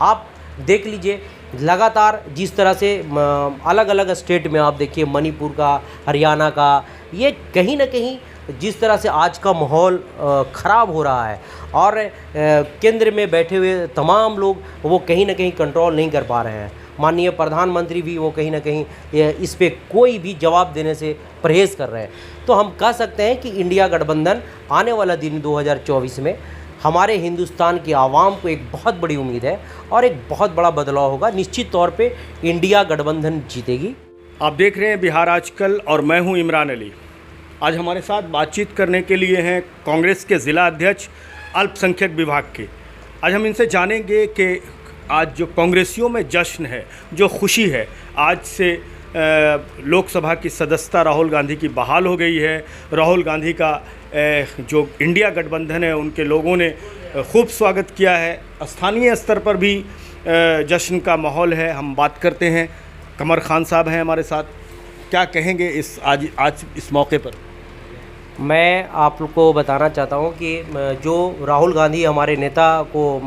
आप देख लीजिए लगातार जिस तरह से अलग अलग स्टेट में आप देखिए, मणिपुर का, हरियाणा का, ये कहीं ना कहीं जिस तरह से आज का माहौल ख़राब हो रहा है और केंद्र में बैठे हुए तमाम लोग वो कहीं ना कहीं कंट्रोल नहीं कर पा रहे हैं। माननीय प्रधानमंत्री भी वो कहीं ना कहीं इस पे कोई भी जवाब देने से परहेज़ कर रहे हैं। तो हम कह सकते हैं कि इंडिया गठबंधन आने वाला दिन 2024 में हमारे हिंदुस्तान की आवाम को एक बहुत बड़ी उम्मीद है और एक बहुत बड़ा बदलाव होगा। निश्चित तौर पे इंडिया गठबंधन जीतेगी। आप देख रहे हैं बिहार आजकल और मैं हूं इमरान अली। आज हमारे साथ बातचीत करने के लिए हैं कांग्रेस के ज़िला अध्यक्ष अल्पसंख्यक विभाग के। आज हम इनसे जानेंगे कि आज जो कांग्रेसियों में जश्न है, जो खुशी है, आज से लोकसभा की सदस्यता राहुल गांधी की बहाल हो गई है। राहुल गांधी का जो इंडिया गठबंधन है उनके लोगों ने खूब स्वागत किया है। स्थानीय स्तर पर भी जश्न का माहौल है। हम बात करते हैं, कमर खान साहब हैं हमारे साथ। क्या कहेंगे आज इस मौके पर? मैं आप लोग को बताना चाहता हूं कि जो राहुल गांधी हमारे नेता को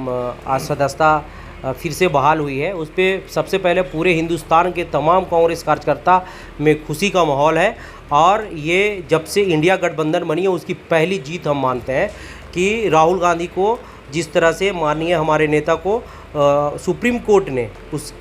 आज सदस्यता फिर से बहाल हुई है, उस पर सबसे पहले पूरे हिंदुस्तान के तमाम कांग्रेस कार्यकर्ता में खुशी का माहौल है। और ये जब से इंडिया गठबंधन बनी है उसकी पहली जीत हम मानते हैं कि राहुल गांधी को जिस तरह से माननीय हमारे नेता को सुप्रीम कोर्ट ने उस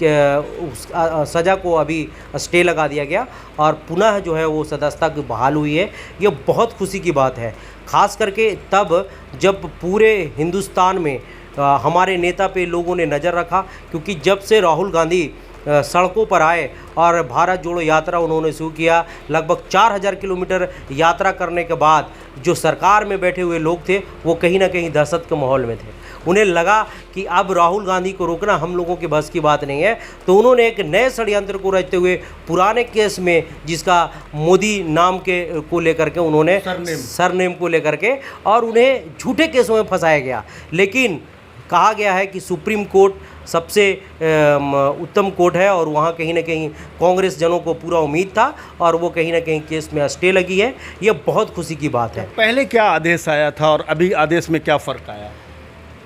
सज़ा को अभी स्टे लगा दिया गया और पुनः जो है वो सदस्यता की बहाल हुई है। ये बहुत खुशी की बात है, ख़ास करके तब जब पूरे हिंदुस्तान में हमारे नेता पे लोगों ने नज़र रखा, क्योंकि जब से राहुल गांधी सड़कों पर आए और भारत जोड़ो यात्रा उन्होंने शुरू किया, लगभग 4000 किलोमीटर यात्रा करने के बाद जो सरकार में बैठे हुए लोग थे वो कहीं ना कहीं दहशत के माहौल में थे। उन्हें लगा कि अब राहुल गांधी को रोकना हम लोगों के बस की बात नहीं है, तो उन्होंने एक नए षड्यंत्र को रचते हुए पुराने केस में जिसका मोदी नाम के को लेकर के उन्होंने सरनेम को लेकर के और उन्हें झूठे केसों में फंसाया गया। लेकिन कहा गया है कि सुप्रीम कोर्ट सबसे उत्तम कोर्ट है और वहाँ कहीं ना कहीं कांग्रेस जनों को पूरा उम्मीद था और वो कहीं ना कहीं केस में स्टे लगी है। ये बहुत खुशी की बात है। पहले क्या आदेश आया था और अभी आदेश में क्या फ़र्क आया?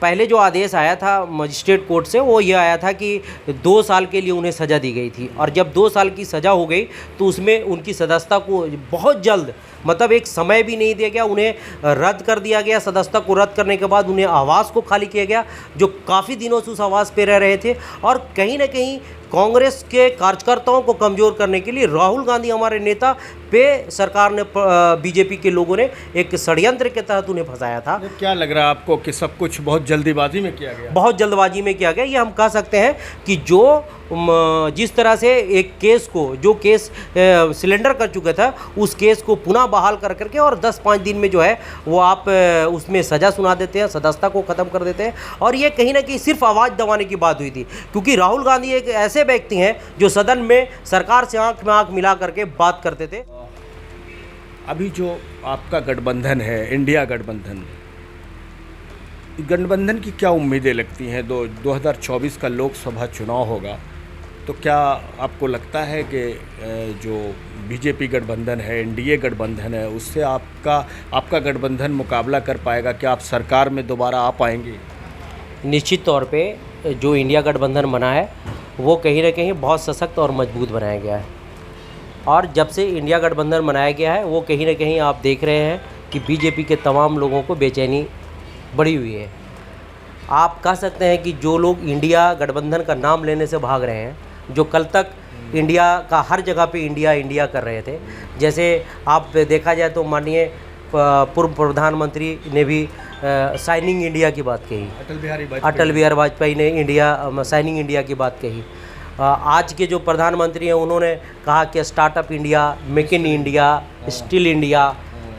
पहले जो आदेश आया था मजिस्ट्रेट कोर्ट से वो ये आया था कि 2 साल के लिए उन्हें सज़ा दी गई थी और जब 2 साल की सज़ा हो गई तो उसमें उनकी सदस्यता को बहुत जल्द, मतलब एक समय भी नहीं दिया गया, उन्हें रद्द कर दिया गया। सदस्यता को रद्द करने के बाद उन्हें आवास को खाली किया गया, जो काफ़ी दिनों से उस आवास पे रह रहे थे। और कहीं ना कहीं कांग्रेस के कार्यकर्ताओं को कमज़ोर करने के लिए राहुल गांधी हमारे नेता पे सरकार ने बीजेपी के लोगों ने एक षड्यंत्र के तहत उन्हें फंसाया था। तो क्या लग रहा है आपको कि सब कुछ बहुत जल्दीबाजी में किया गया? बहुत जल्दबाजी में किया गया। ये हम कह सकते हैं कि जो जिस तरह से एक केस को, जो केस सिलेंडर कर चुका था, उस केस को पुनः बहाल कर करके और 10-5 दिन में जो है वो आप उसमें सज़ा सुना देते हैं, सदस्यता को ख़त्म कर देते हैं। और ये कहीं ना कहीं सिर्फ आवाज़ दबाने की बात हुई थी, क्योंकि राहुल गांधी एक ऐसे व्यक्ति हैं जो सदन में सरकार से आंख में आंख मिला करके बात करते थे। अभी जो आपका गठबंधन है, इंडिया गठबंधन की क्या उम्मीदें लगती हैं? 2024 का लोकसभा चुनाव होगा, तो क्या आपको लगता है कि जो बीजेपी गठबंधन है, एनडीए गठबंधन है, उससे आपका गठबंधन मुकाबला कर पाएगा? क्या आप सरकार में दोबारा आ पाएंगे? निश्चित तौर पे जो इंडिया गठबंधन बना है वो कहीं ना कहीं बहुत सशक्त और मजबूत बनाया गया है। और जब से इंडिया गठबंधन बनाया गया है वो कहीं ना कहीं आप देख रहे हैं कि बीजेपी के तमाम लोगों को बेचैनी बढ़ी हुई है। आप कह सकते हैं कि जो लोग इंडिया गठबंधन का नाम लेने से भाग रहे हैं, जो कल तक इंडिया का हर जगह पे इंडिया इंडिया कर रहे थे, जैसे आप देखा जाए तो माननीय पूर्व प्रधानमंत्री ने भी साइनिंग इंडिया की बात कही, अटल बिहारी वाजपेयी ने साइनिंग इंडिया की बात कही। आज के जो प्रधानमंत्री हैं उन्होंने कहा कि startup India, make in India, still India,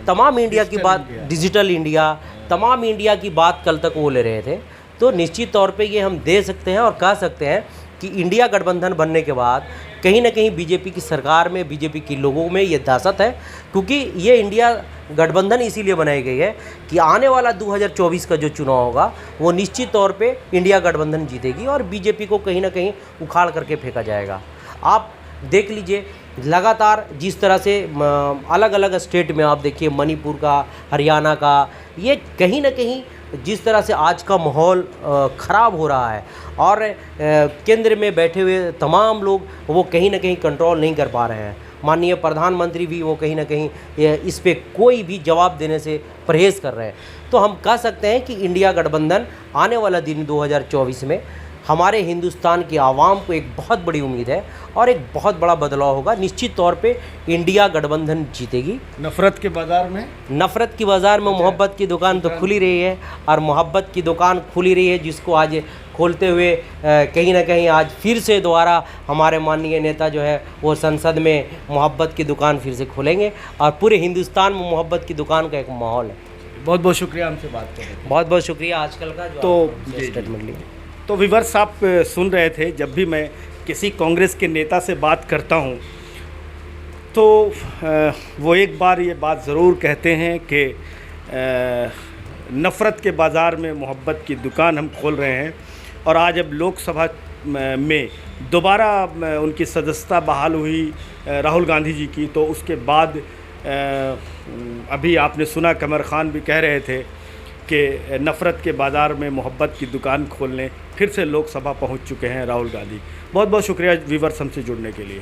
तमाम इंडिया की बात, डिजिटल इंडिया, तमाम इंडिया की बात कल तक वो ले रहे थे। तो निश्चित तौर पे ये हम दे सकते हैं और कह सकते हैं कि इंडिया गठबंधन बनने के बाद कहीं ना कहीं बीजेपी की सरकार में, बीजेपी के लोगों में ये दहशत है, क्योंकि ये इंडिया गठबंधन इसीलिए बनाई गई है कि आने वाला 2024 का जो चुनाव होगा वो निश्चित तौर पे इंडिया गठबंधन जीतेगी और बीजेपी को कहीं ना कहीं उखाड़ करके फेंका जाएगा। आप देख लीजिए लगातार जिस तरह से अलग अलग स्टेट में आप देखिए, मणिपुर का, हरियाणा का, ये कहीं ना कहीं जिस तरह से आज का माहौल ख़राब हो रहा है और केंद्र में बैठे हुए तमाम लोग वो कहीं ना कहीं कंट्रोल नहीं कर पा रहे हैं। माननीय प्रधानमंत्री भी वो कहीं ना कहीं इस पे कोई भी जवाब देने से परहेज़ कर रहे हैं। तो हम कह सकते हैं कि इंडिया गठबंधन आने वाला दिन 2024 में हमारे हिंदुस्तान की आवाम को एक बहुत बड़ी उम्मीद है और एक बहुत बड़ा बदलाव होगा। निश्चित तौर पे इंडिया गठबंधन जीतेगी। नफ़रत के बाज़ार में नफ़रत की बाज़ार में मोहब्बत की दुकान तो खुली रही है और मोहब्बत की दुकान खुली रही है, जिसको आज खोलते हुए कहीं ना कहीं आज फिर से दोबारा हमारे माननीय नेता जो है वो संसद में मोहब्बत की दुकान फिर से खोलेंगे और पूरे हिंदुस्तान में मोहब्बत की दुकान का एक माहौल है। बहुत बहुत शुक्रिया हमसे बात करने के लिए। बहुत बहुत शुक्रिया आजकल का जो तो आपने स्टेटमेंट लिया। तो व्यूअर्स, आप सुन रहे थे, जब भी मैं किसी कांग्रेस के नेता से बात करता हूं तो वो एक बार ये बात ज़रूर कहते हैं कि नफ़रत के बाज़ार में मोहब्बत की दुकान हम खोल रहे हैं। और आज अब लोकसभा में दोबारा उनकी सदस्यता बहाल हुई राहुल गांधी जी की, तो उसके बाद अभी आपने सुना कमर खान भी कह रहे थे कि नफ़रत के बाज़ार में मोहब्बत की दुकान खोलने फिर से लोकसभा पहुंच चुके हैं राहुल गांधी। बहुत बहुत शुक्रिया व्यूअर्स हमसे जुड़ने के लिए।